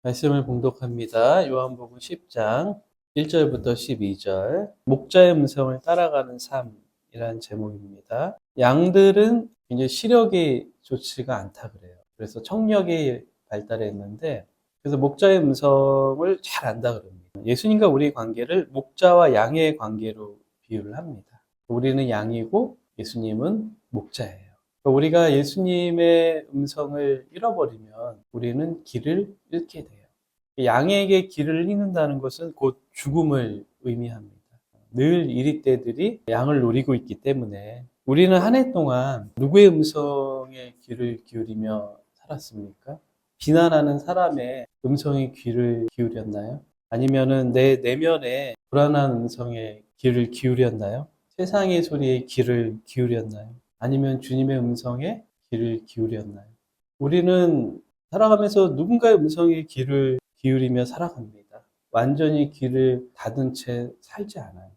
말씀을 봉독합니다. 요한복음 10장 1절부터 12절. 목자의 음성을 따라가는 삶이라는 제목입니다. 양들은 이제 시력이 좋지가 않다 그래요. 그래서 청력이 발달했는데, 그래서 목자의 음성을 잘 안다 그럽니다. 예수님과 우리의 관계를 목자와 양의 관계로 비유를 합니다. 우리는 양이고 예수님은 목자예요. 우리가 예수님의 음성을 잃어버리면 우리는 길을 잃게 돼요. 양에게 길을 잃는다는 것은 곧 죽음을 의미합니다. 늘 이리떼들이 양을 노리고 있기 때문에 우리는 한 해 동안 누구의 음성에 귀를 기울이며 살았습니까? 비난하는 사람의 음성에 귀를 기울였나요? 아니면은 내 내면에 불안한 음성에 귀를 기울였나요? 세상의 소리에 귀를 기울였나요? 아니면 주님의 음성에 귀를 기울였나요? 우리는 살아가면서 누군가의 음성에 귀를 기울이며 살아갑니다. 완전히 귀를 닫은 채 살지 않아요.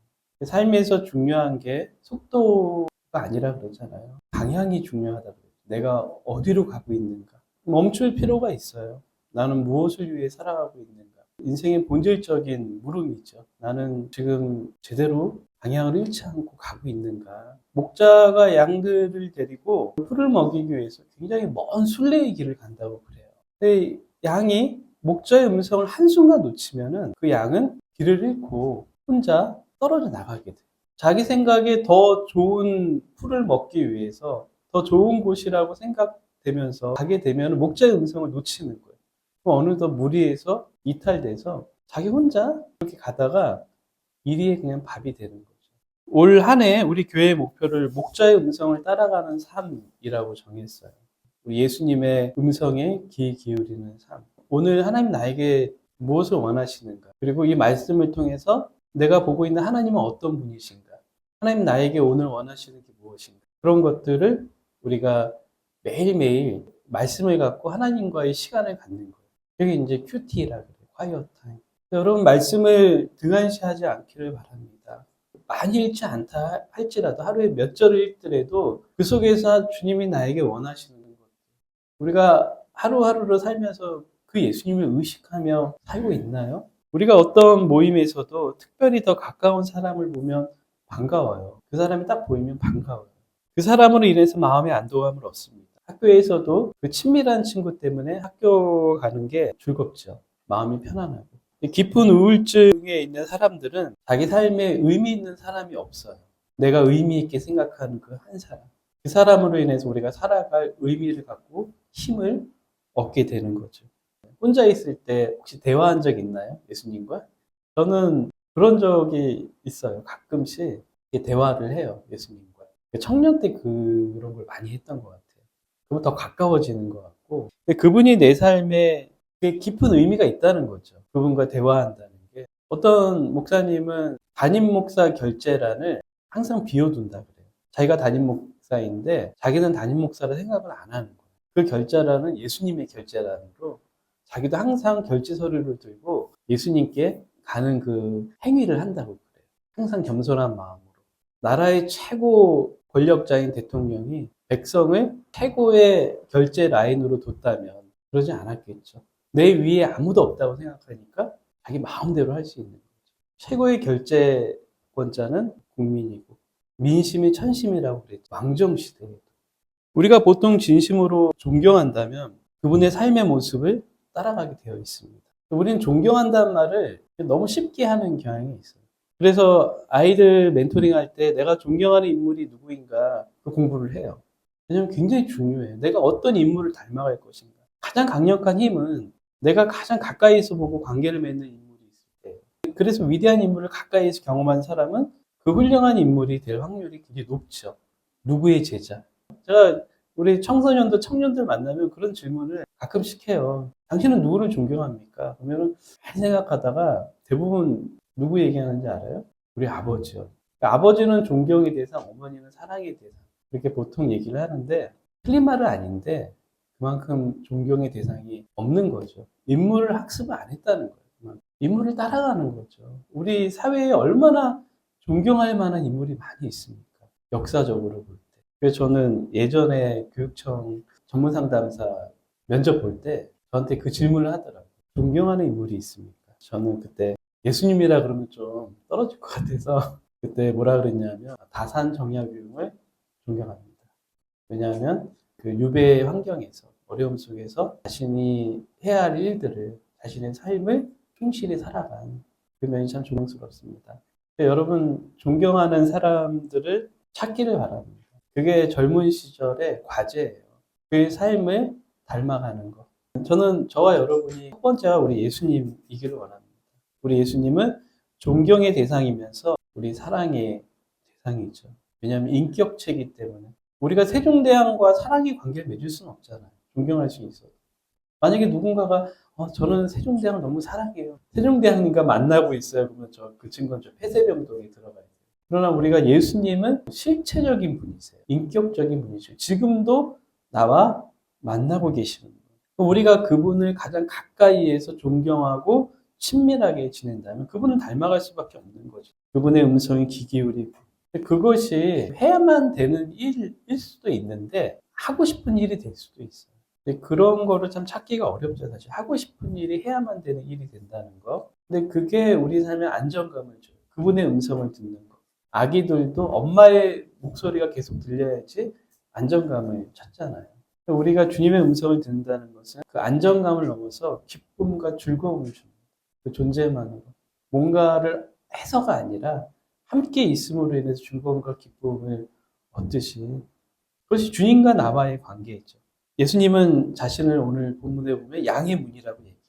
삶에서 중요한 게 속도가 아니라 그러잖아요. 방향이 중요하다 그래요. 내가 어디로 가고 있는가. 멈출 필요가 있어요. 나는 무엇을 위해 살아가고 있는가. 인생의 본질적인 물음이죠. 나는 지금 제대로 방향을 잃지 않고 가고 있는가. 목자가 양들을 데리고 풀을 먹이기 위해서 굉장히 먼 순례의 길을 간다고 그래요. 근데 양이 목자의 음성을 한순간 놓치면은 그 양은 길을 잃고 혼자 떨어져 나가게 돼요. 자기 생각에 더 좋은 풀을 먹기 위해서 더 좋은 곳이라고 생각되면서 가게 되면 목자의 음성을 놓치는 거예요. 어느덧 무리에서 이탈돼서 자기 혼자 그렇게 가다가 이리에 그냥 밥이 되는 거죠. 올 한 해 우리 교회의 목표를 목자의 음성을 따라가는 삶이라고 정했어요. 예수님의 음성에 귀 기울이는 삶. 오늘 하나님 나에게 무엇을 원하시는가? 그리고 이 말씀을 통해서 내가 보고 있는 하나님은 어떤 분이신가? 하나님 나에게 오늘 원하시는 게 무엇인가? 그런 것들을 우리가 매일매일 말씀을 갖고 하나님과의 시간을 갖는 거예요. 여기 이제 큐티라 그래요. quiet time. 여러분 말씀을 등한시하지 않기를 바랍니다. 많이 읽지 않다 할지라도 하루에 몇 절을 읽더라도 그 속에서 주님이 나에게 원하시는 것. 우리가 하루하루를 살면서 그 예수님을 의식하며 살고 있나요? 우리가 어떤 모임에서도 특별히 더 가까운 사람을 보면 반가워요. 그 사람이 딱 보이면 반가워요. 그 사람으로 인해서 마음의 안도감을 얻습니다. 학교에서도 그 친밀한 친구 때문에 학교 가는 게 즐겁죠. 마음이 편안하고. 깊은 우울증에 있는 사람들은 자기 삶에 의미 있는 사람이 없어요. 내가 의미 있게 생각하는 그 한 사람. 그 사람으로 인해서 우리가 살아갈 의미를 갖고 힘을 얻게 되는 거죠. 혼자 있을 때 혹시 대화한 적 있나요? 예수님과? 저는 그런 적이 있어요. 가끔씩 대화를 해요. 예수님과. 청년 때 그런 걸 많이 했던 것 같아요. 그럼 더 가까워지는 것 같고. 그분이 내 삶에 깊은 의미가 있다는 거죠. 그분과 대화한다는 게. 어떤 목사님은 담임 목사 결재란을 항상 비워둔다 그래요. 자기가 담임 목사인데 자기는 담임 목사라 생각을 안 하는 거예요. 그 결재란은 예수님의 결재란으로 자기도 항상 결제 서류를 들고 예수님께 가는 그 행위를 한다고 그래요. 항상 겸손한 마음으로. 나라의 최고 권력자인 대통령이 백성을 최고의 결제 라인으로 뒀다면 그러지 않았겠죠. 내 위에 아무도 없다고 생각하니까 자기 마음대로 할 수 있는 거죠. 최고의 결제권자는 국민이고 민심이 천심이라고 그랬죠. 왕정시대에도. 우리가 보통 진심으로 존경한다면 그분의 삶의 모습을 따라가게 되어 있습니다. 우리는 존경한다는 말을 너무 쉽게 하는 경향이 있어요. 그래서 아이들 멘토링 할 때 내가 존경하는 인물이 누구인가 그 공부를 해요. 왜냐하면 굉장히 중요해요. 내가 어떤 인물을 닮아갈 것인가. 가장 강력한 힘은 내가 가장 가까이서 보고 관계를 맺는 인물이 있을 때. 그래서 위대한 인물을 가까이서 경험한 사람은 그 훌륭한 인물이 될 확률이 굉장히 높죠. 누구의 제자? 제가 우리 청소년들, 청년들 만나면 그런 질문을 가끔씩 해요. 당신은 누구를 존경합니까? 그러면 잘 생각하다가 대부분 누구 얘기하는지 알아요? 우리 아버지요. 그러니까 아버지는 존경의 대상, 어머니는 사랑의 대상. 이렇게 보통 얘기를 하는데 틀린 말은 아닌데 그만큼 존경의 대상이 없는 거죠. 인물을 학습을 안 했다는 거예요. 인물을 따라가는 거죠. 우리 사회에 얼마나 존경할 만한 인물이 많이 있습니까? 역사적으로 볼 때. 그래서 저는 예전에 교육청 전문 상담사 면접 볼 때 저한테 그 질문을 하더라고요. 존경하는 인물이 있습니까? 저는 그때 예수님이라 그러면 좀 떨어질 것 같아서 그때 뭐라 그랬냐면 다산 정약용을 존경합니다. 왜냐하면 그 유배 환경에서 어려움 속에서 자신이 해야 할 일들을 자신의 삶을 충실히 살아간 그 면이 참 존경스럽습니다. 여러분 존경하는 사람들을 찾기를 바랍니다. 그게 젊은 시절의 과제예요. 그의 삶을 닮아가는 것. 저는 저와 여러분이 첫 번째가 우리 예수님이기를 원합니다. 우리 예수님은 존경의 대상이면서 우리 사랑의 대상이죠. 왜냐하면 인격체이기 때문에. 우리가 세종대왕과 사랑의 관계를 맺을 수는 없잖아요. 존경할 수 있어도. 만약에 누군가가 저는 세종대왕을 너무 사랑해요. 세종대왕님과 만나고 있어요. 그러면 그 친구는 저 폐쇄병동에 들어가야 돼요. 그러나 우리가 예수님은 실체적인 분이세요. 인격적인 분이죠. 지금도 나와 만나고 계시는 분. 우리가 그분을 가장 가까이에서 존경하고 친밀하게 지낸다면 그분을 닮아갈 수밖에 없는 거죠. 그분의 음성에 귀 기울이고. 그것이 해야만 되는 일일 수도 있는데 하고 싶은 일이 될 수도 있어요. 그런 거를 참 찾기가 어렵죠, 사실. 하고 싶은 일이 해야만 되는 일이 된다는 거. 근데 그게 우리 삶에 안정감을 줘요. 그분의 음성을 듣는 거. 아기들도 엄마의 목소리가 계속 들려야지 안정감을 찾잖아요. 우리가 주님의 음성을 듣는다는 것은 그 안정감을 넘어서 기쁨과 즐거움을 줍니다. 그 존재만으로. 뭔가를 해서가 아니라 함께 있음으로 인해서 즐거움과 기쁨을 얻듯이 그것이 주님과 나와의 관계이죠. 예수님은 자신을 오늘 본문에 보면 양의 문이라고 얘기해요.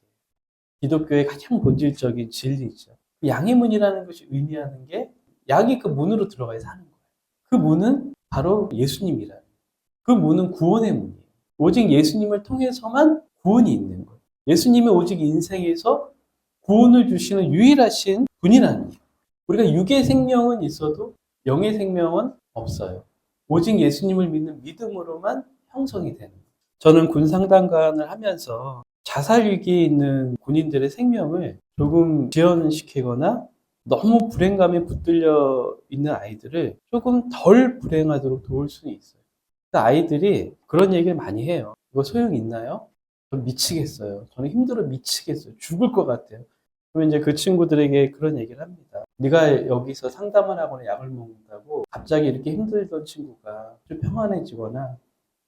기독교의 가장 본질적인 진리죠. 양의 문이라는 것이 의미하는 게 양이 그 문으로 들어가야 사는 거예요. 그 문은 바로 예수님이라는 거예요. 그 문은 구원의 문이에요. 오직 예수님을 통해서만 구원이 있는 거예요. 예수님이 오직 인생에서 구원을 주시는 유일하신 분이라는 거예요. 우리가 육의 생명은 있어도 영의 생명은 없어요. 오직 예수님을 믿는 믿음으로만 형성이 되는 거예요. 저는 군 상담관을 하면서 자살 위기에 있는 군인들의 생명을 조금 지연시키거나 너무 불행감에 붙들려 있는 아이들을 조금 덜 불행하도록 도울 수는 있어요. 아이들이 그런 얘기를 많이 해요. 이거 소용 있나요? 전 미치겠어요. 저는 힘들어 미치겠어요. 죽을 것 같아요. 그러면 이제 그 친구들에게 그런 얘기를 합니다. 네가 여기서 상담을 하거나 약을 먹는다고 갑자기 이렇게 힘들던 친구가 좀 평안해지거나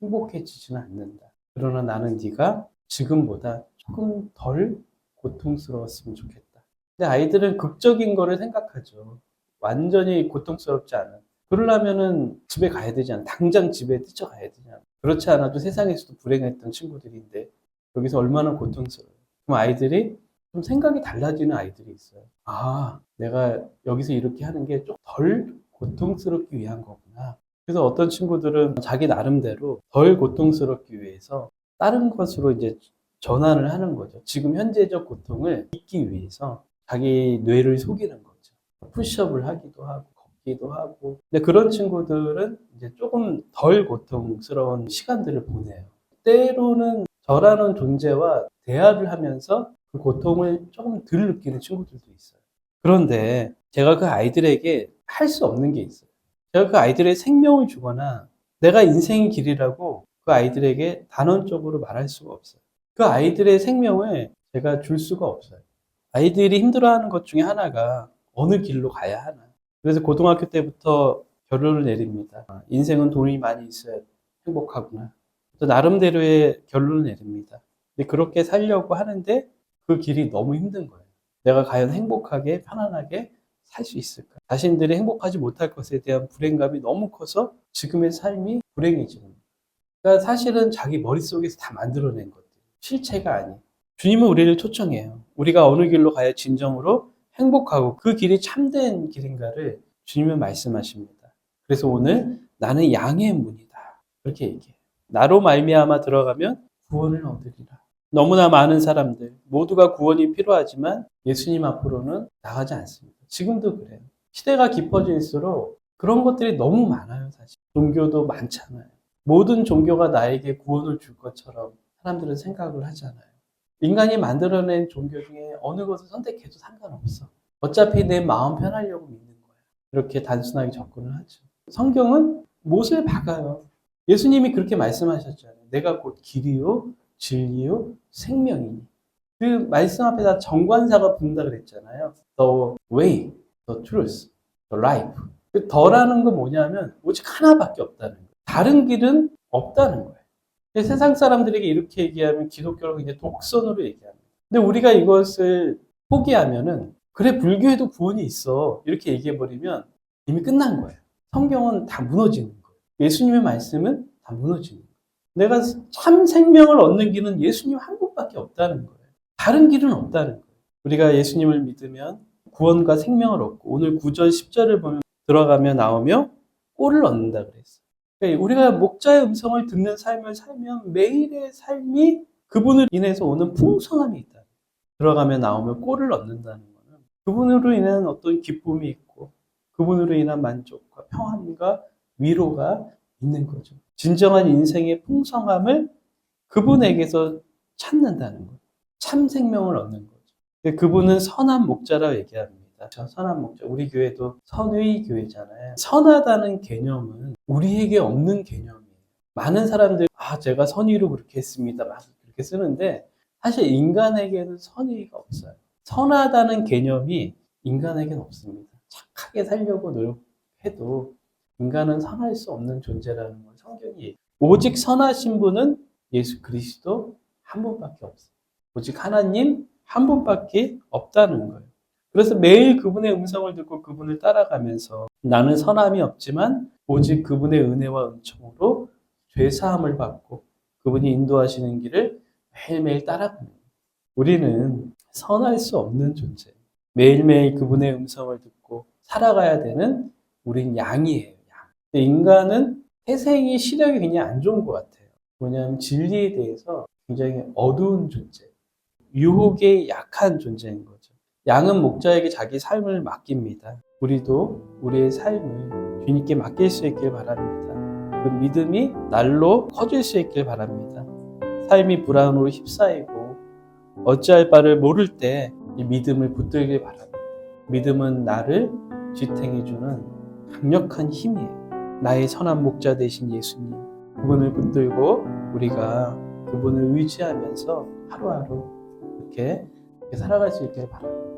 행복해지지는 않는다. 그러나 나는 네가 지금보다 조금 덜 고통스러웠으면 좋겠다. 근데 아이들은 극적인 거를 생각하죠. 완전히 고통스럽지 않은. 그러려면은 집에 가야 되지 않아. 당장 집에 뛰쳐가야 되잖아. 그렇지 않아도 세상에서도 불행했던 친구들인데 여기서 얼마나 고통스러워요. 그럼 아이들이 좀 생각이 달라지는 아이들이 있어요. 아, 내가 여기서 이렇게 하는 게 좀 덜 고통스럽기 위한 거구나. 그래서 어떤 친구들은 자기 나름대로 덜 고통스럽기 위해서 다른 것으로 이제 전환을 하는 거죠. 지금 현재적 고통을 잊기 위해서 자기 뇌를 속이는 거죠. 푸시업을 하기도 하고, 걷기도 하고. 근데 그런 친구들은 이제 조금 덜 고통스러운 시간들을 보내요. 때로는 저라는 존재와 대화를 하면서 그 고통을 조금 덜 느끼는 친구들도 있어요. 그런데 제가 그 아이들에게 할 수 없는 게 있어요. 제가 그 아이들의 생명을 주거나 내가 인생의 길이라고 그 아이들에게 단언적으로 말할 수가 없어요. 그 아이들의 생명을 제가 줄 수가 없어요. 아이들이 힘들어하는 것 중에 하나가 어느 길로 가야 하나. 그래서 고등학교 때부터 결론을 내립니다. 인생은 돈이 많이 있어야 행복하구나. 또 나름대로의 결론을 내립니다. 근데 그렇게 살려고 하는데 그 길이 너무 힘든 거예요. 내가 과연 행복하게 편안하게 살 수 있을까? 자신들이 행복하지 못할 것에 대한 불행감이 너무 커서 지금의 삶이 불행해지는 거예요. 그러니까 사실은 자기 머릿속에서 다 만들어낸 것들. 실체가 아닌. 주님은 우리를 초청해요. 우리가 어느 길로 가야 진정으로 행복하고 그 길이 참된 길인가를 주님은 말씀하십니다. 그래서 오늘 나는 양의 문이다. 그렇게 얘기해요. 나로 말미암아 들어가면 구원을 얻으리라. 너무나 많은 사람들 모두가 구원이 필요하지만 예수님 앞으로는 나가지 않습니다. 지금도 그래요. 시대가 깊어질수록 그런 것들이 너무 많아요. 사실 종교도 많잖아요. 모든 종교가 나에게 구원을 줄 것처럼 사람들은 생각을 하잖아요. 인간이 만들어낸 종교 중에 어느 것을 선택해도 상관없어. 어차피 내 마음 편하려고 믿는 거야. 이렇게 단순하게 접근을 하죠. 성경은 못을 박아요. 예수님이 그렇게 말씀하셨잖아요. 내가 곧 길이요, 진리요, 생명이니. 그 말씀 앞에 다 정관사가 붙는다 그랬잖아요. The way, the truth, the life. 그 더라는 건 뭐냐면 오직 하나밖에 없다는 거예요. 다른 길은 없다는 거예요. 세상 사람들에게 이렇게 얘기하면 기독교를 이제 독선으로 얘기합니다. 근데 우리가 이것을 포기하면은 그래 불교에도 구원이 있어 이렇게 얘기해버리면 이미 끝난 거예요. 성경은 다 무너지는 거예요. 예수님의 말씀은 다 무너지는 거예요. 내가 참 생명을 얻는 길은 예수님 한 분밖에 없다는 거예요. 다른 길은 없다는 거예요. 우리가 예수님을 믿으면 구원과 생명을 얻고 오늘 9절 10절을 보면 들어가며 나오며 꼴을 얻는다 그랬어요. 그러니까 우리가 목자의 음성을 듣는 삶을 살면 매일의 삶이 그분을 인해서 오는 풍성함이 있다. 들어가며 나오며 꼴을 얻는다는 거는 그분으로 인한 어떤 기쁨이 있고 그분으로 인한 만족과 평안과 위로가 있는 거죠. 진정한 인생의 풍성함을 그분에게서 찾는다는 거예요. 참 생명을 얻는 거죠. 그분은 선한 목자라고 얘기합니다. 선한 목자. 우리 교회도 선의 교회잖아요. 선하다는 개념은 우리에게 없는 개념이에요. 많은 사람들이 제가 선의로 그렇게 했습니다. 막 그렇게 쓰는데 사실 인간에게는 선의가 없어요. 선하다는 개념이 인간에게는 없습니다. 착하게 살려고 노력해도 인간은 선할 수 없는 존재라는 걸 성경이 얘기해요. 오직 선하신 분은 예수 그리스도 한 분밖에 없어요. 오직 하나님 한 분밖에 없다는 거예요. 그래서 매일 그분의 음성을 듣고 그분을 따라가면서 나는 선함이 없지만 오직 그분의 은혜와 은총으로 죄사함을 받고 그분이 인도하시는 길을 매일매일 따라가는 거예요. 우리는 선할 수 없는 존재예요. 매일매일 그분의 음성을 듣고 살아가야 되는 우린 양이에요. 양. 근데 인간은 태생이 시력이 굉장히 안 좋은 것 같아요. 뭐냐면 진리에 대해서 굉장히 어두운 존재, 유혹에 약한 존재인 거죠. 양은 목자에게 자기 삶을 맡깁니다. 우리도 우리의 삶을 주님께 맡길 수 있길 바랍니다. 그 믿음이 날로 커질 수 있길 바랍니다. 삶이 불안으로 휩싸이고 어찌할 바를 모를 때 이 믿음을 붙들길 바랍니다. 믿음은 나를 지탱해주는 강력한 힘이에요. 나의 선한 목자 되신 예수님, 그분을 붙들고 우리가 그분을 의지하면서 하루하루 이렇게 살아갈 수 있길 바랍니다.